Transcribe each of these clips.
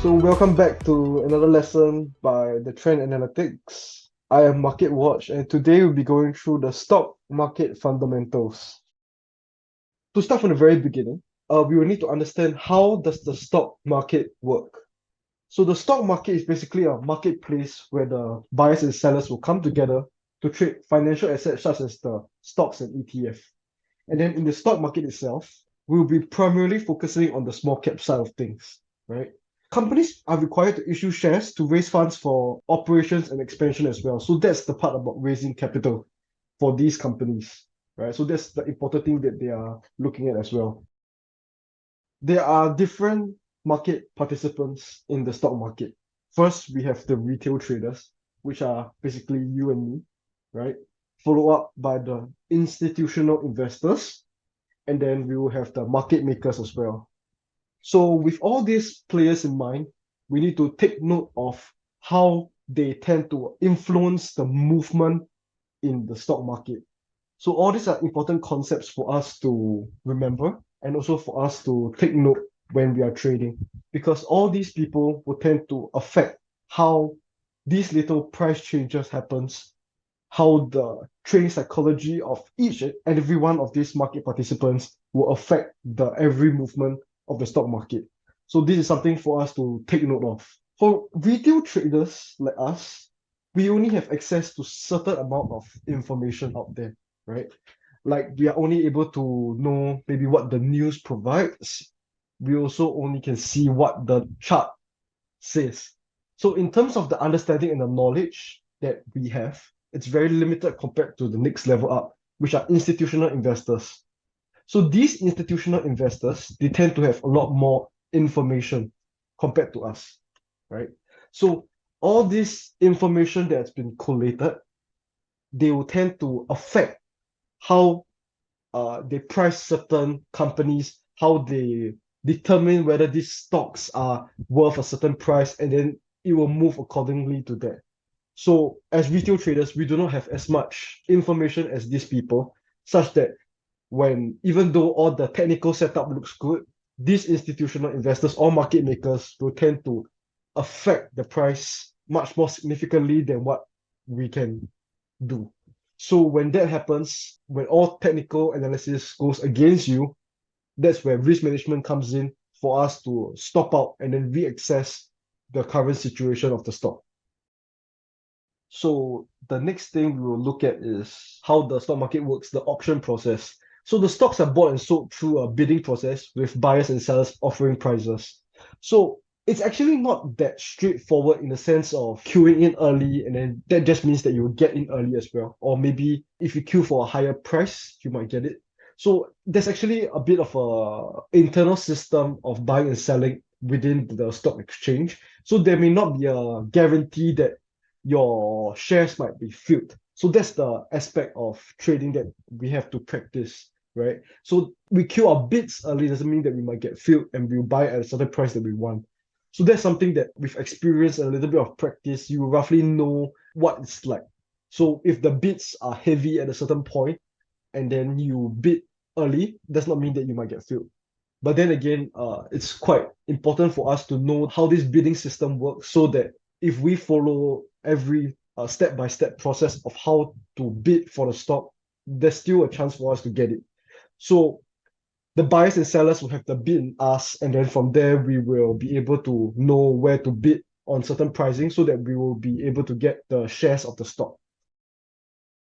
So welcome back to another lesson by the Trend Analytics. I am Market Watch, and today we'll be going through the stock market fundamentals. To start from the very beginning, we will need to understand how does the stock market work. So the stock market is basically a marketplace where the buyers and sellers will come together to trade financial assets such as the stocks and ETF. And then in the stock market itself, we'll be primarily focusing on the small cap side of things, right? Companies are required to issue shares to raise funds for operations and expansion as well. So that's the part about raising capital for these companies, right? So that's the important thing that they are looking at as well. There are different market participants in the stock market. First, we have the retail traders, which are basically you and me, right? Followed up by the institutional investors, and then we will have the market makers as well. So with all these players in mind, we need to take note of how they tend to influence the movement in the stock market. So all these are important concepts for us to remember and also for us to take note when we are trading, because all these people will tend to affect how these little price changes happens, how the trading psychology of each and every one of these market participants will affect the every movement of the stock market. So this is something for us to take note of. For retail traders like us, we only have access to certain amount of information out there, right? Like we are only able to know maybe what the news provides. We also only can see what the chart says. So in terms of the understanding and the knowledge that we have, it's very limited compared to the next level up, which are institutional investors. So these institutional investors, they tend to have a lot more information compared to us, right? So all this information that's been collated, they will tend to affect how they price certain companies, how they determine whether these stocks are worth a certain price, and then it will move accordingly to that. So as retail traders, we do not have as much information as these people, such that when even though all the technical setup looks good, these institutional investors or market makers will tend to affect the price much more significantly than what we can do. So when that happens, when all technical analysis goes against you, that's where risk management comes in for us to stop out and then reassess the current situation of the stock. So the next thing we will look at is how the stock market works, the auction process. So the stocks are bought and sold through a bidding process with buyers and sellers offering prices. So it's actually not that straightforward in the sense of queuing in early, and then that just means that you will get in early as well. Or maybe if you queue for a higher price, you might get it. So there's actually a bit of a internal system of buying and selling within the stock exchange. So there may not be a guarantee that your shares might be filled. So that's the aspect of trading that we have to practice, right? So we queue our bids early doesn't mean that we might get filled and we'll buy at a certain price that we want. So that's something that with experience and a little bit of practice, you roughly know what it's like. So if the bids are heavy at a certain point and then you bid early, does not mean that you might get filled. But then again, it's quite important for us to know how this bidding system works so that if we follow every step-by-step process of how to bid for the stock, there's still a chance for us to get it. So the buyers and sellers will have the bid in us, and then from there we will be able to know where to bid on certain pricing so that we will be able to get the shares of the stock.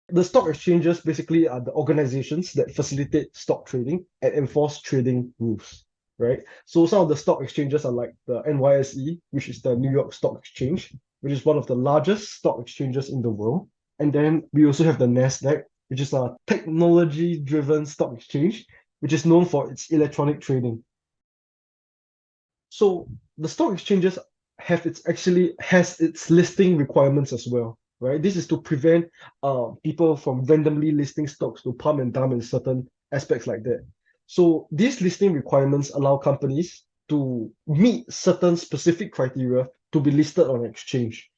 The stock exchanges basically are the organizations that facilitate stock trading and enforce trading rules, right? So some of the stock exchanges are like the NYSE, which is the New York Stock Exchange, which is one of the largest stock exchanges in the world. And then we also have the NASDAQ, which is a technology-driven stock exchange, which is known for its electronic trading. So the stock exchanges has its listing requirements as well, right? This is to prevent people from randomly listing stocks to pump and dump in certain aspects like that. So these listing requirements allow companies to meet certain specific criteria to be listed on an exchange.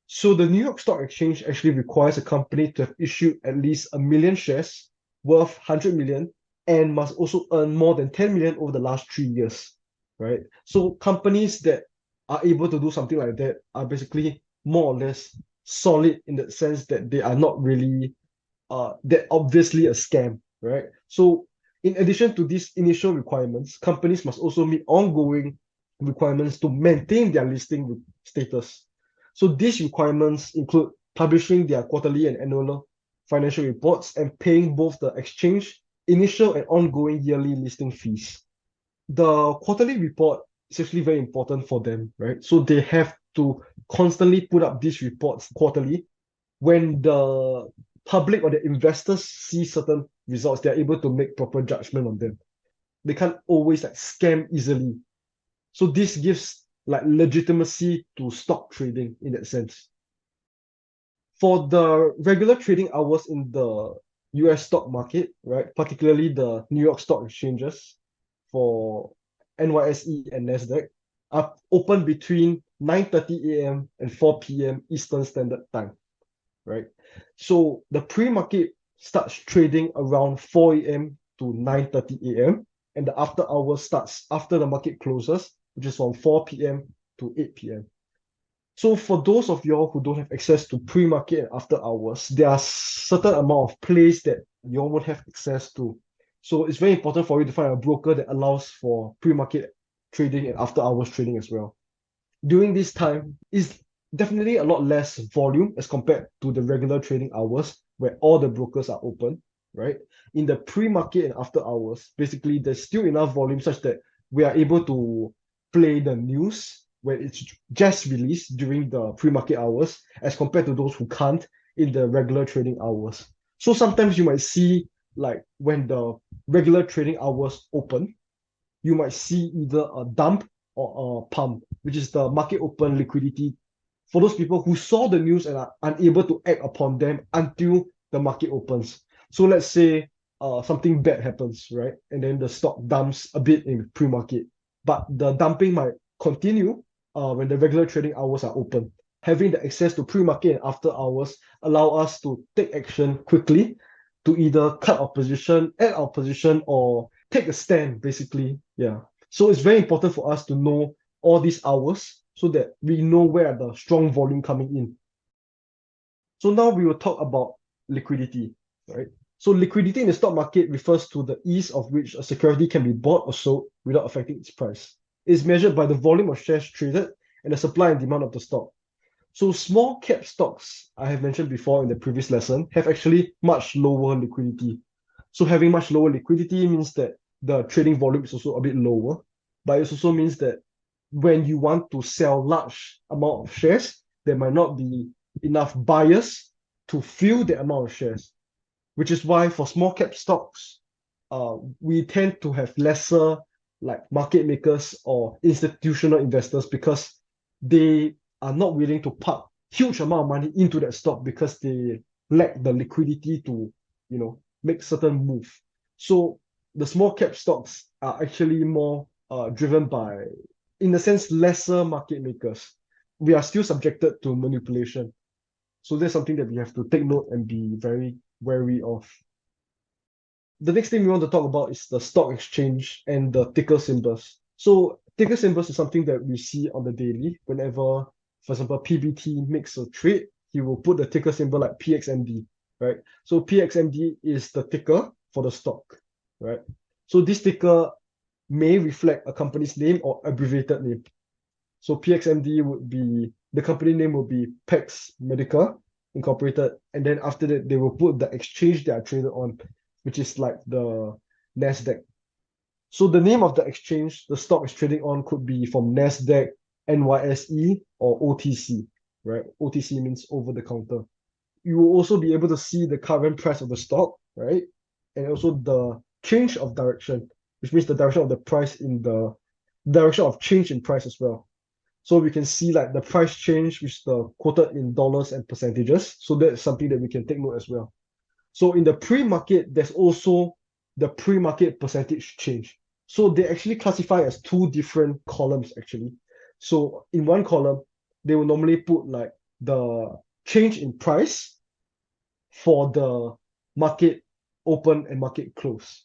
So the New York Stock Exchange actually requires a company to have issued at least 1 million shares worth 100 million and must also earn more than 10 million over the last 3 years, right? So companies that are able to do something like that are basically more or less solid in the sense that they are not really that obviously a scam, right? So in addition to these initial requirements, companies must also meet ongoing requirements to maintain their listing status. So these requirements include publishing their quarterly and annual financial reports and paying both the exchange initial and ongoing yearly listing fees. The quarterly report is actually very important for them, right? So they have to constantly put up these reports quarterly. When the public or the investors see certain results, they're able to make proper judgment on them. They can't always like scam easily. So this gives like legitimacy to stock trading in that sense. For the regular trading hours in the US stock market, right, particularly the New York Stock Exchanges for NYSE and NASDAQ, are open between 9:30 a.m. and 4 p.m. Eastern Standard Time, right? So the pre-market starts trading around 4 a.m. to 9:30 a.m. and the after hours starts after the market closes, which is from 4 p.m. to 8 p.m. So for those of y'all who don't have access to pre-market and after hours, there are certain amount of plays that y'all won't have access to. So it's very important for you to find a broker that allows for pre-market trading and after hours trading as well. During this time is definitely a lot less volume as compared to the regular trading hours where all the brokers are open, right? In the pre-market and after hours, basically there's still enough volume such that we are able to play the news when it's just released during the pre-market hours as compared to those who can't in the regular trading hours. So sometimes you might see like when the regular trading hours open, you might see either a dump or a pump, which is the market open liquidity for those people who saw the news and are unable to act upon them until the market opens. So let's say something bad happens, right? And then the stock dumps a bit in pre-market, but the dumping might continue when the regular trading hours are open. Having the access to pre-market and after hours allow us to take action quickly to either cut our position, add our position, or take a stand, basically. Yeah. So it's very important for us to know all these hours so that we know where the strong volume coming in. So now we will talk about liquidity, right? So liquidity in the stock market refers to the ease of which a security can be bought or sold without affecting its price. It is measured by the volume of shares traded and the supply and demand of the stock. So small cap stocks, I have mentioned before in the previous lesson, have actually much lower liquidity. So having much lower liquidity means that the trading volume is also a bit lower, but it also means that when you want to sell large amount of shares, there might not be enough buyers to fill the amount of shares, which is why for small cap stocks, we tend to have lesser like market makers or institutional investors because they are not willing to pump huge amount of money into that stock because they lack the liquidity to, make certain move. So the small cap stocks are actually more driven by, in a sense, lesser market makers. We are still subjected to manipulation. So that's something that we have to take note and be very wary of. The next thing we want to talk about is the stock exchange and the ticker symbols. So ticker symbols is something that we see on the daily. Whenever, for example, PBT makes a trade, he will put the ticker symbol like PXMD, right? So PXMD is the ticker for the stock, right? So this ticker may reflect a company's name or abbreviated name. So PXMD would be, the company name will be Pax Medica Incorporated, and then after that they will put the exchange they are traded on, which is like the NASDAQ. So the name of the exchange the stock is trading on could be from NASDAQ, NYSE, or OTC, right? OTC means over the counter. You will also be able to see the current price of the stock, right? And also the change of direction, which means the direction of the price in the direction of change in price as well. So we can see like the price change, which is the quoted in dollars and percentages. So that's something that we can take note as well. So in the pre-market, there's also the pre-market percentage change. So they actually classify as two different columns actually. So in one column, they will normally put like the change in price for the market open and market close.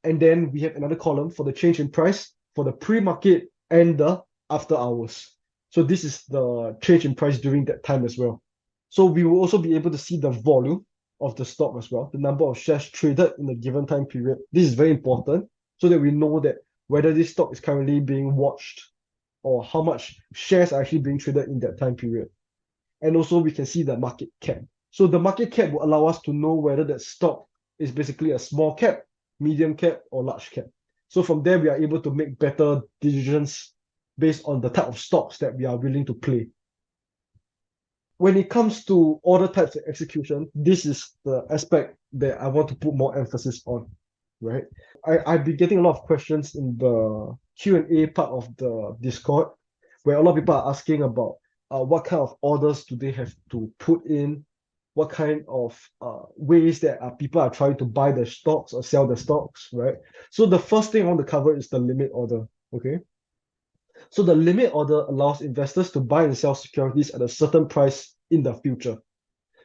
And then we have another column for the change in price for the pre-market and the after hours. So this is the change in price during that time as well. So we will also be able to see the volume of the stock as well, the number of shares traded in a given time period. This is very important so that we know that whether this stock is currently being watched or how much shares are actually being traded in that time period. And also we can see the market cap. So the market cap will allow us to know whether that stock is basically a small cap, medium cap, or large cap. So from there, we are able to make better decisions based on the type of stocks that we are willing to play. When it comes to order types and execution, this is the aspect that I want to put more emphasis on, right? I've been getting a lot of questions in the Q&A part of the Discord, where a lot of people are asking about what kind of orders do they have to put in, what kind of ways that people are trying to buy the stocks or sell the stocks, right? So the first thing I want to cover is the limit order, okay? So the limit order allows investors to buy and sell securities at a certain price in the future.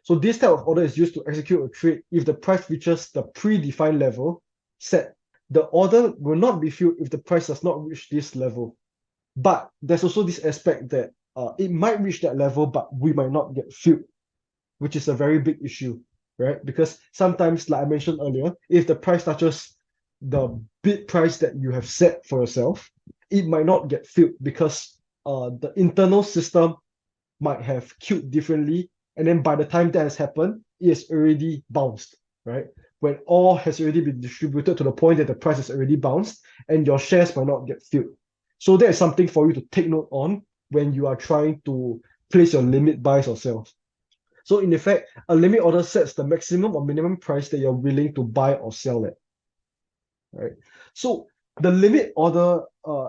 So this type of order is used to execute a trade if the price reaches the predefined level set. The order will not be filled if the price does not reach this level. But there's also this aspect that it might reach that level, but we might not get filled, which is a very big issue, right? Because sometimes, like I mentioned earlier, if the price touches the bid price that you have set for yourself, it might not get filled because the internal system might have queued differently, and then by the time that has happened, it has already bounced, right? When all has already been distributed to the point that the price has already bounced, and your shares might not get filled. So that is something for you to take note on when you are trying to place your limit buys or sells. So in effect, a limit order sets the maximum or minimum price that you're willing to buy or sell at, right? So the limit order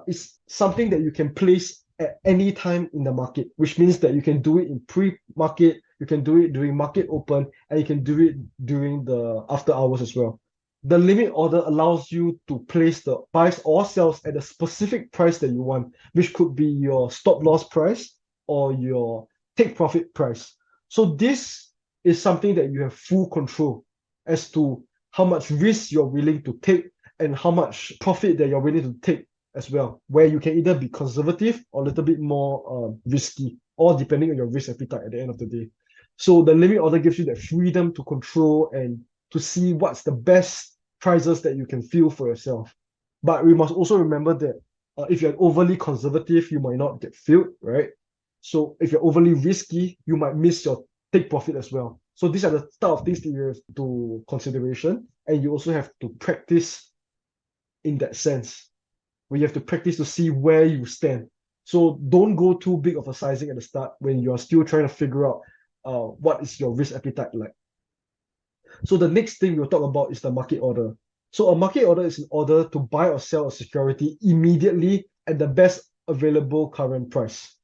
is something that you can place at any time in the market, which means that you can do it in pre-market, you can do it during market open, and you can do it during the after hours as well. The limit order allows you to place the buys or sells at a specific price that you want, which could be your stop loss price or your take profit price. So this is something that you have full control as to how much risk you're willing to take and how much profit that you're willing to take as well, where you can either be conservative or a little bit more risky, all depending on your risk appetite at the end of the day. So the limit order gives you that freedom to control and to see what's the best prices that you can feel for yourself. But we must also remember that if you're overly conservative, you might not get filled, right? So if you're overly risky, you might miss your take profit as well. So these are the type of things that you have to consideration, and you also have to practice in that sense, where you have to practice to see where you stand. So don't go too big of a sizing at the start when you're still trying to figure out what is your risk appetite like. So the next thing we'll talk about is the market order. So a market order is an order to buy or sell a security immediately at the best available current price.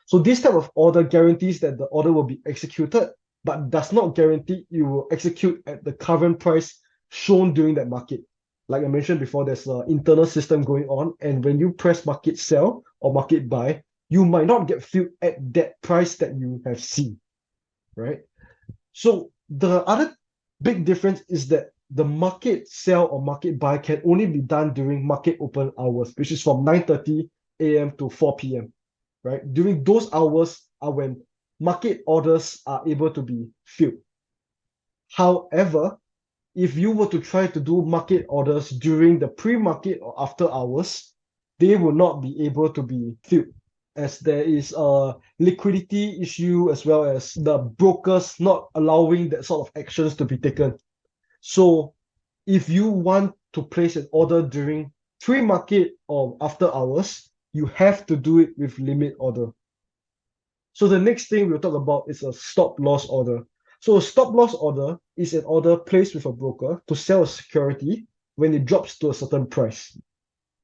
So this type of order guarantees that the order will be executed, but does not guarantee you will execute at the current price shown during that market. Like I mentioned before, there's an internal system going on, and when you press market sell or market buy, you might not get filled at that price that you have seen, right? So the other big difference is that the market sell or market buy can only be done during market open hours, which is from 9:30 a.m. to 4 p.m., right? During those hours are when market orders are able to be filled. However, if you were to try to do market orders during the pre-market or after hours, they will not be able to be filled, as there is a liquidity issue as well as the brokers not allowing that sort of actions to be taken. So if you want to place an order during pre-market or after hours, you have to do it with limit order. So the next thing we'll talk about is a stop loss order. So a stop loss order is an order placed with a broker to sell a security when it drops to a certain price.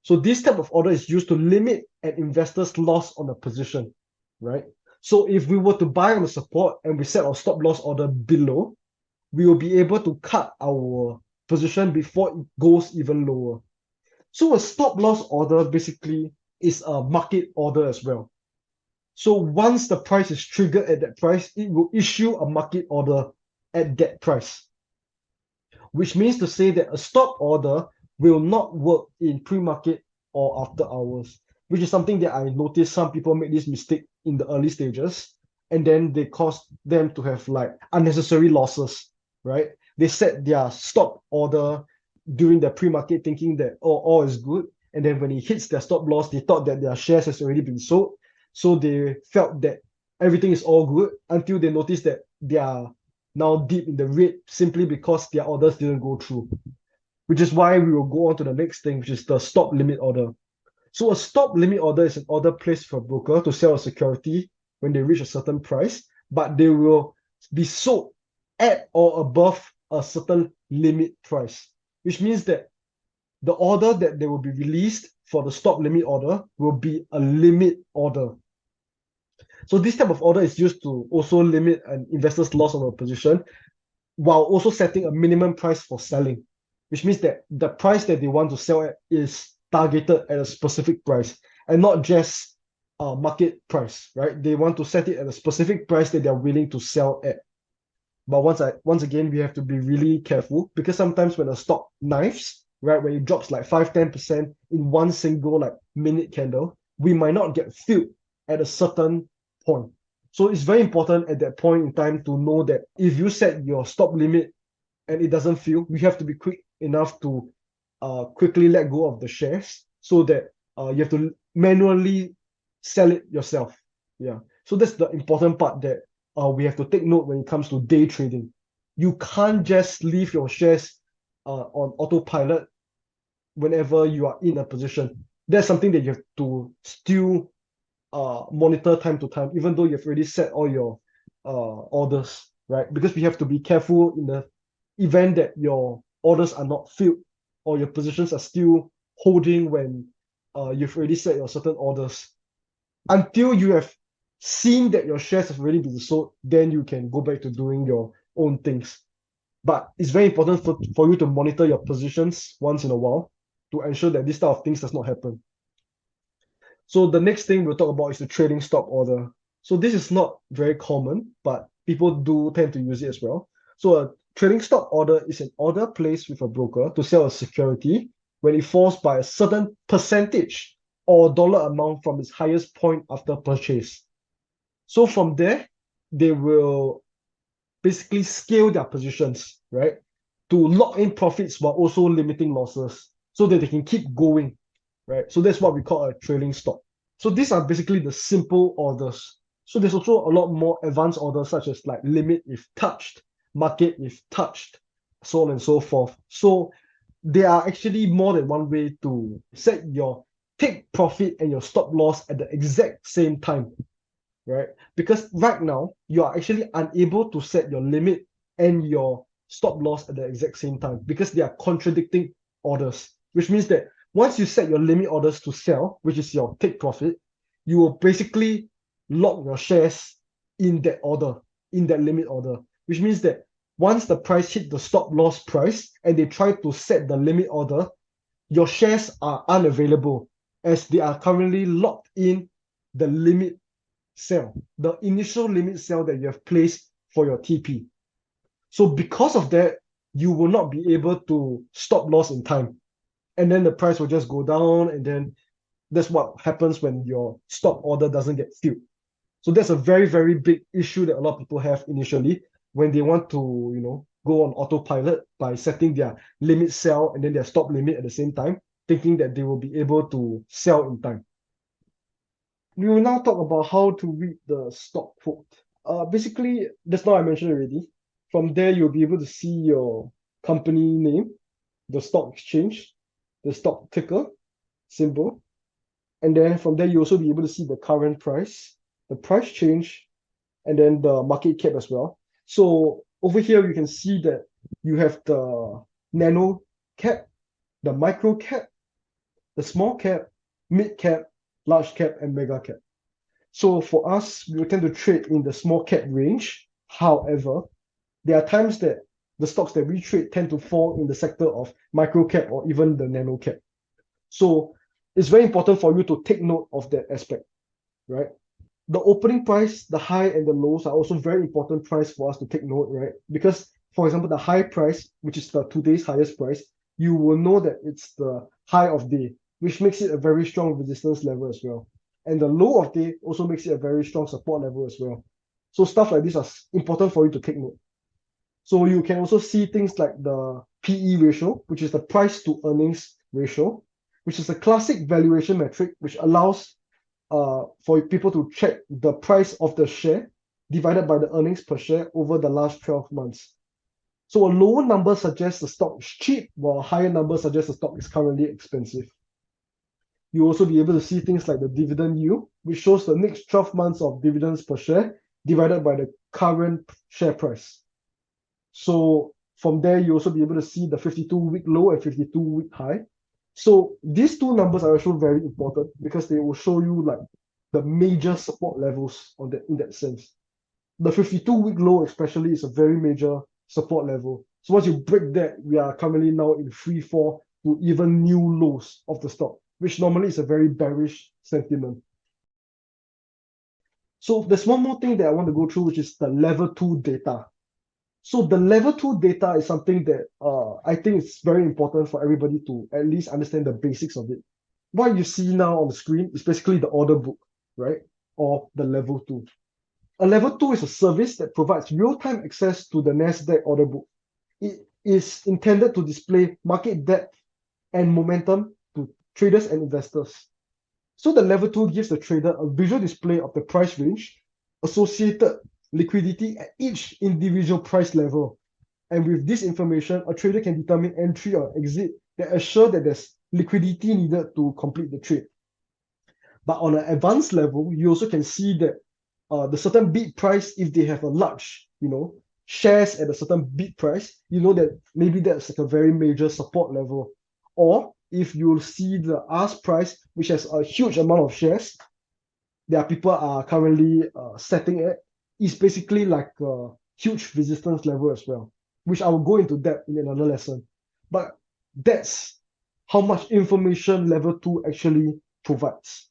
So this type of order is used to limit an investor's loss on a position, right? So if we were to buy on the support and we set our stop loss order below, we will be able to cut our position before it goes even lower. So a stop loss order basically is a market order as well. So once the price is triggered at that price, it will issue a market order at that price, which means to say that a stop order will not work in pre-market or after hours, which is something that I noticed some people make this mistake in the early stages, and then they cause them to have like unnecessary losses, right? They set their stop order during the pre-market thinking that all is good, and then when it hits their stop loss, they thought that their shares has already been sold, so they felt that everything is all good until they noticed that they are now deep in the red simply because their orders didn't go through. Which is why we will go on to the next thing, which is the stop limit order. So a stop limit order is an order placed for a broker to sell a security when they reach a certain price, but they will be sold at or above a certain limit price, which means that the order that they will be released for the stop limit order will be a limit order. So this type of order is used to also limit an investor's loss on a position while also setting a minimum price for selling, which means that the price that they want to sell at is targeted at a specific price and not just a market price, right? They want to set it at a specific price that they're willing to sell at. But once again, we have to be really careful because sometimes when a stock knives, right, when it drops like 5-10% in one single like minute candle, we might not get filled at a certain point. So it's very important at that point in time to know that if you set your stop limit and it doesn't fill, you have to be quick enough to quickly let go of the shares so that you have to manually sell it yourself. Yeah. So that's the important part that we have to take note when it comes to day trading. You can't just leave your shares on autopilot whenever you are in a position. That's something that you have to still monitor time to time, even though you've already set all your orders, right? Because we have to be careful in the event that your orders are not filled or your positions are still holding when you've already set your certain orders. Until you have seen that your shares have already been sold, then you can go back to doing your own things. But it's very important for you to monitor your positions once in a while to ensure that this type of things does not happen. So the next thing we'll talk about is the trading stop order. So this is not very common, but people do tend to use it as well. So a trading stop order is an order placed with a broker to sell a security when it falls by a certain percentage or dollar amount from its highest point after purchase. So from there, they will basically scale their positions, right? To lock in profits while also limiting losses so that they can keep going, right? So that's what we call a trailing stop. So these are basically the simple orders. So there's also a lot more advanced orders such as like limit if touched, market if touched, so on and so forth. So there are actually more than one way to set your take profit and your stop loss at the exact same time, right? Because right now you are actually unable to set your limit and your stop loss at the exact same time because they are contradicting orders, which means that once you set your limit orders to sell, which is your take profit, you will basically lock your shares in that order, in that limit order, which means that once the price hit the stop loss price and they try to set the limit order, your shares are unavailable as they are currently locked in the limit sell, the initial limit sell that you have placed for your TP. So because of that, you will not be able to stop loss in time. And then the price will just go down, and then that's what happens when your stop order doesn't get filled. So that's a very, very big issue that a lot of people have initially when they want to, go on autopilot by setting their limit sell and then their stop limit at the same time, thinking that they will be able to sell in time. We will now talk about how to read the stock quote. Basically, that's not I mentioned already. From there, you'll be able to see your company name, the stock exchange, the stock ticker symbol, and then from there, you also be able to see the current price, the price change, and then the market cap as well. So over here, you can see that you have the nano cap, the micro cap, the small cap, mid cap, large cap, and mega cap. So for us, we tend to trade in the small cap range. However, there are times that the stocks that we trade tend to fall in the sector of micro cap or even the nano cap. So it's very important for you to take note of that aspect, right? The opening price, the high and the lows are also very important price for us to take note, right? Because, for example, the high price, which is the today's highest price, you will know that it's the high of day, which makes it a very strong resistance level as well. And the low of day also makes it a very strong support level as well. So stuff like this are important for you to take note. So you can also see things like the PE ratio, which is the price to earnings ratio, which is a classic valuation metric which allows for people to check the price of the share divided by the earnings per share over the last 12 months. So a lower number suggests the stock is cheap, while a higher number suggests the stock is currently expensive. You'll also be able to see things like the dividend yield, which shows the next 12 months of dividends per share divided by the current share price. So from there, you also be able to see the 52-week low and 52-week high. So these two numbers are also very important because they will show you like the major support levels on that in that sense. The 52-week low especially is a very major support level. So once you break that, we are currently now in free fall to even new lows of the stock, which normally is a very bearish sentiment. So there's one more thing that I want to go through, which is the level 2 data. So the level 2 data is something that I think is very important for everybody to at least understand the basics of it. What you see now on the screen is basically the order book, right? Or the level 2. A level 2 is a service that provides real-time access to the Nasdaq order book. It is intended to display market depth and momentum to traders and investors. So the level 2 gives the trader a visual display of the price range, associated liquidity at each individual price level. And with this information, a trader can determine entry or exit that assure that there's liquidity needed to complete the trade. But on an advanced level, you also can see that the certain bid price, if they have a large, shares at a certain bid price, that maybe that's like a very major support level. Or if you see the ask price, which has a huge amount of shares, that people are currently setting at, is basically like a huge resistance level as well, which I will go into that in another lesson. But that's how much information level 2 actually provides.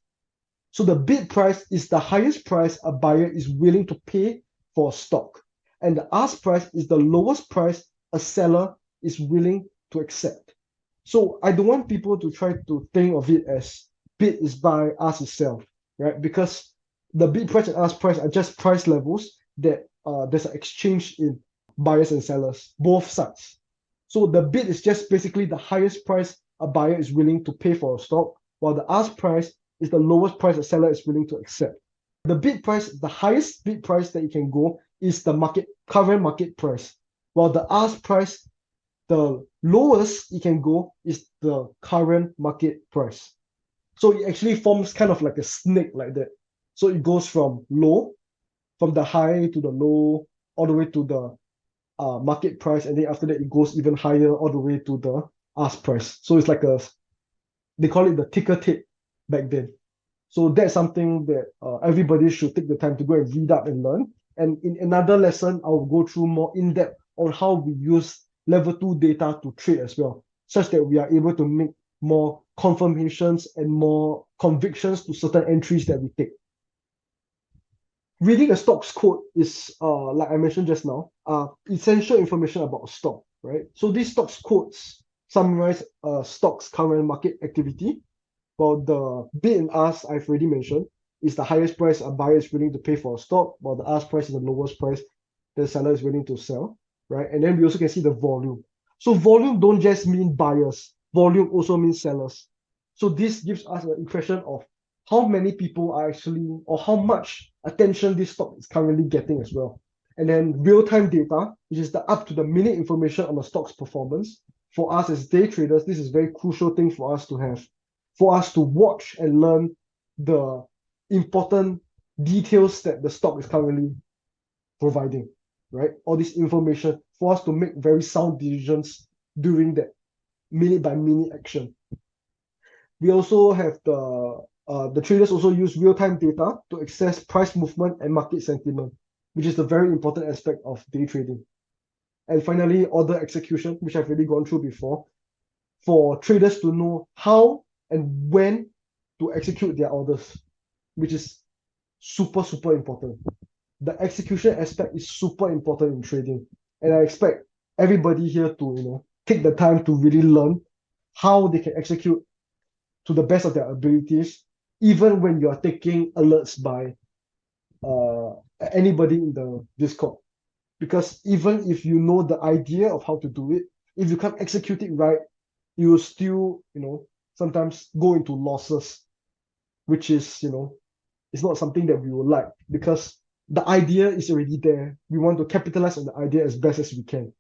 So the bid price is the highest price a buyer is willing to pay for a stock. And the ask price is the lowest price a seller is willing to accept. So I don't want people to try to think of it as bid is buy, ask is sell, right? Because the bid price and ask price are just price levels that there's an exchange in buyers and sellers, both sides. So the bid is just basically the highest price a buyer is willing to pay for a stock, while the ask price is the lowest price a seller is willing to accept. The bid price, the highest bid price that it can go is the current market price, while the ask price, the lowest it can go is the current market price. So it actually forms kind of like a snake like that. So it goes from the high to the low, all the way to the market price, and then after that it goes even higher all the way to the ask price. So it's like they call it the ticker tape back then. So that's something that everybody should take the time to go and read up and learn. And in another lesson, I'll go through more in depth on how we use level 2 data to trade as well, such that we are able to make more confirmations and more convictions to certain entries that we take. Reading a stock's code is, like I mentioned just now, essential information about a stock, right? So these stocks codes summarize stock's current market activity, while the bid and ask I've already mentioned is the highest price a buyer is willing to pay for a stock, while the ask price is the lowest price the seller is willing to sell, right? And then we also can see the volume. So volume don't just mean buyers, volume also means sellers. So this gives us an impression of how many people are actually, or how much attention this stock is currently getting as well. And then real-time data, which is the up-to-the-minute information on the stock's performance. For us as day traders, this is a very crucial thing for us to have, for us to watch and learn the important details that the stock is currently providing, right? All this information for us to make very sound decisions during that minute by minute action. We also have the traders also use real-time data to access price movement and market sentiment, which is a very important aspect of day trading. And finally, order execution, which I've already gone through before, for traders to know how and when to execute their orders, which is super, super important. The execution aspect is super important in trading. And I expect everybody here to, take the time to really learn how they can execute to the best of their abilities even when you are taking alerts by anybody in the Discord. Because even if you know the idea of how to do it, if you can't execute it right, you will still, sometimes go into losses, which is, it's not something that we would like because the idea is already there. We want to capitalize on the idea as best as we can.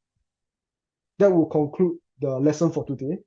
That will conclude the lesson for today.